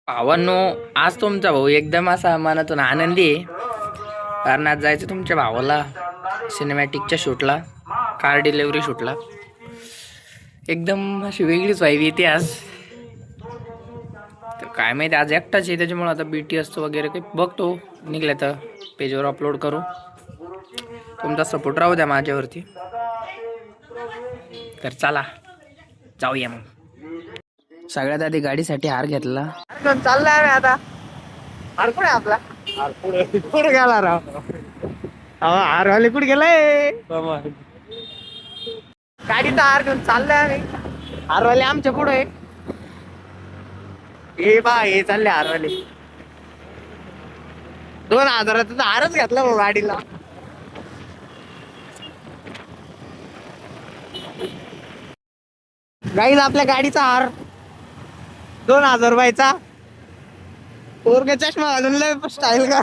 भावांनो, आज तुमचा भाऊ एकदम असा मनातून आनंदी आहे. कारण आज जायचं तुमच्या भावाला सिनेमॅटिकच्या शूटला, कार डिलेवरी शूटला. एकदम अशी वेगळीच वाईब येते आज. तर काय माहिती, आज एकटाच आहे त्याच्यामुळे आता BTS वगैरे काही बघतो, निघलं तर पेजवर अपलोड करू. तुमचा सपोर्ट राहू द्या माझ्यावरती. तर चला जाऊया मग. सगळ्यात आधी गाडीसाठी हार घेतला. चाललाय आता. हार कुठे आपला? कुठे गेला राव? हारवाले कुठे गेलाय? गाडीचा हार घेऊन चाललाय आम्ही. हारवाले आमच्या पुढे. हे बा हे चालले हारवाले. 2000चा हारच घातला भाऊ गाडीला. गाईज आपल्या गाडीचा हार 2000 रुपयाचा. पोरगा चष्मा घालून लय स्टाईल का.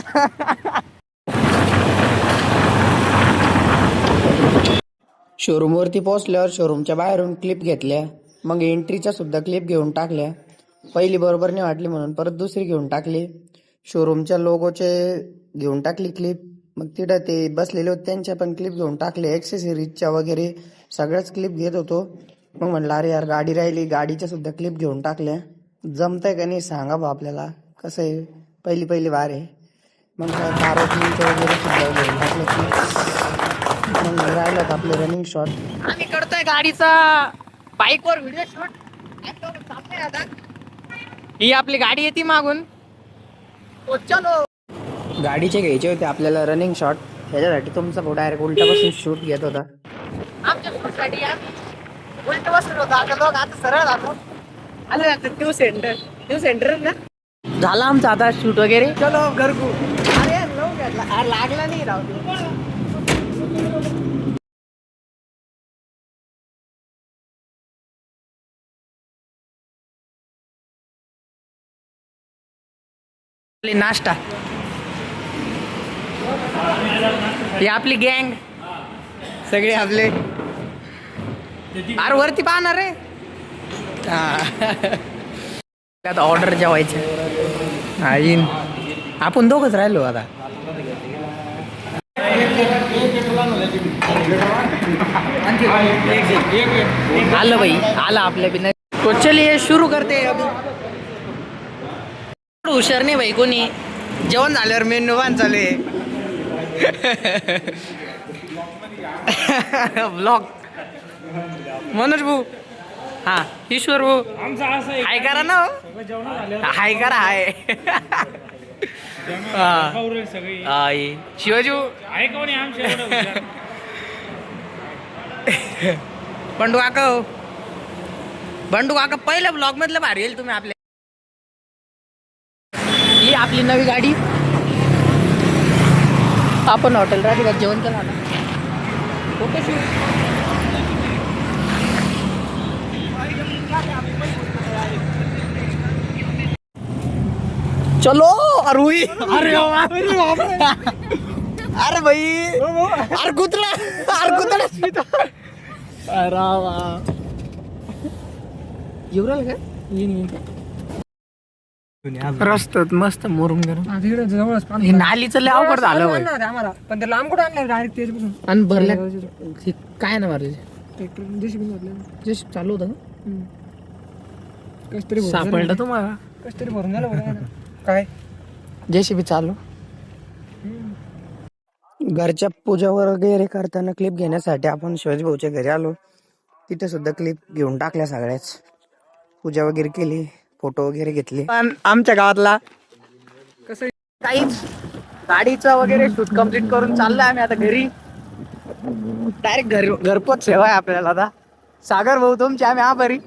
शोरूमवरती पोहोचल्यावर शोरूमच्या बाहेरून क्लिप घेतल्या. मग एंट्रीच्या सुद्धा क्लिप घेऊन टाकल्या. पहिली बरोबर नाही वाटली म्हणून परत दुसरी घेऊन टाकली. शोरूमच्या लोगोचे घेऊन टाकली क्लिप. मग तिथं ते बसलेले होते त्यांच्या पण क्लिप घेऊन टाकले. एक्सेसरीजच्या वगैरे सगळ्याच क्लिप घेत होतो. मग म्हणलं अरे यार गाडी राहिली, गाडीच्या सुद्धा क्लिप घेऊन टाकल्या. जमतंय का नाही सांगा बा आपल्याला. कसं आहे, पहिली बार आहे. मग कार ओपनिंगचं वगैरे सुद्धा घेऊन टाकलं. मग राहिलं आपलं रनिंग शॉट. आम्ही करतोय गाडीचा बाईकवर व्हिडिओ शूट. आता ही आपली गाडी येते मागून. चलो. गाडीचे घ्यायचे होते आपल्याला रनिंग शॉट. त्याच्यासाठी तुमचा भाऊ डायरेक्ट उलटापासून शूट घेत होता. आमच्या शूटसाठी उलट बसून होतो. आता लोक आता सरळ जातो. आलं जातं न्यू सेंटर ना. झाला आमचा आता शूट वगैरे. चलो घरगू. अरे लोक घेतला लागला नाही राहू. नाश्ता. ही आपली गँग सगळे आपले. अरे वरती पाहणार रे. आता ऑर्डर जेवायचे. हा येईन. आपण दोघच राहिलो आता. आलं भाई, आलं आपल्या बिना. तो चलिए शुरू करते अभी. हुशार नाही भाई कोणी. जेवण झाल्यावर मेन्यू बांध चालू आहे. ब्लॉग. मनोज भाऊ, हा ईश्वर भाऊ, हाय करा ना. हाय करा हाय. शिवाजी बंडू काका पहिल्या ब्लॉग मधलं भारी येईल तुम्ही आपल्या. ही आपली नवी गाडी. आपण हॉटेल राधिका जेवण केलं ना. फोटोशूट. चलो अरुई. अरे अरे भाई, अरे कुत्रा, अरे कुत्रा. रस्त्यात मस्त मोरून करून नालीचं लय अवघड झालं आम्हाला. पण ते लांब कुठं आणलं डायरेक्ट त्याच्यापासून. आणि भरल्या काय ना मारले. ट्रॅक्टर जेसीबी चालू होतं कस तरी सापडलं तुम्हाला. कस तरी भरून झालं काय. JCB चालू. घरच्या पूजा वगैरे करताना क्लिप घेण्यासाठी आपण शिवाजी भाऊच्या घरी आलो. तिथे सुद्धा क्लिप घेऊन टाकल्या सगळ्याच. पूजा वगैरे केली, फोटो वगैरे घेतले. पण आमच्या गावातला कसं काहीच गाडीचं वगैरे शूट कम्प्लीट करून चाललोय आम्ही आता घरी. डायरेक्ट घरपोच सेवा आहे आपल्याला आता. सागर भाऊ तुमचे आम्ही आभारी.